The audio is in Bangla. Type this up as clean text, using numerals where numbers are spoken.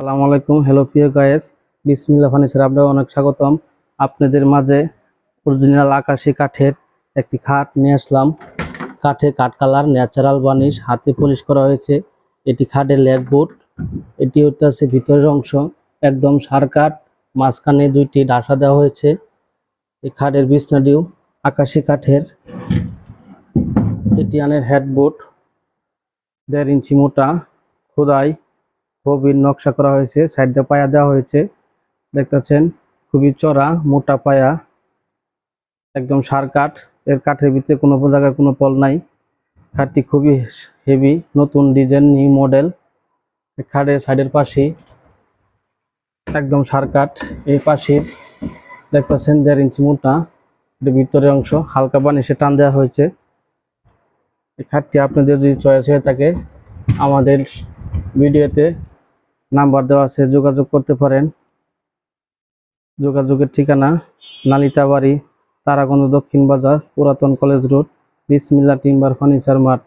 আসসালামু আলাইকুম। হ্যালো প্রিয় গাইস, বিসমিল্লাহ ফার্নিচার আপনাদের অনেক স্বাগতম। আপনাদের মাঝে অরিজিনাল আকাশী কাঠের একটি খাট নিয়ে আসলাম। কাঠে কাঠ কালার ন্যাচারাল বার্নিশ হাতে পলিশ করা হয়েছে। এটি খাটের লেগ বোর্ড। এটি হচ্ছে ভিতরের অংশ, একদম সার কাঠ, মাঝখানে দুইটি ডাসা দেওয়া হয়েছে। এই খাটের বিছনাটিও আকাশী কাঠের। এটি আনের হেডবোর্ড 1.5 ইঞ্চি মোটা, খোদাই গভীর নকশা করা হয়েছে। সাইড দিয়ে পায়া দেওয়া হয়েছে, দেখতেছেন খুবই চড়া মোটা পায়া, একদম সার কাঠ। এর কাঠের ভিতরে কোনো জায়গায় কোনো পল নাই। খাটটি খুবই হেভি, নতুন ডিজাইন, নিউ মডেল। খাটের সাইডের পাশে একদম সার কাঠ। এই পাশের দেখতেছেন 1.5 ইঞ্চি মোটা, এর ভিতরের অংশ হালকা বানিশে টান দেওয়া হয়েছে। এই খাটটি আপনাদের যদি চয়েস হয়ে থাকে, আমাদের ভিডিওতে নাম্বার দেওয়া আছে, যোগাযোগ করতে পারেন। যোগাযোগের ঠিকানা নালিতাবাড়ি, তারাগঞ্জ দক্ষিণ বাজার, পুরাতন কলেজ রোড, বিসমিল্লাহ টিম্বার ফার্নিচার মার্ট।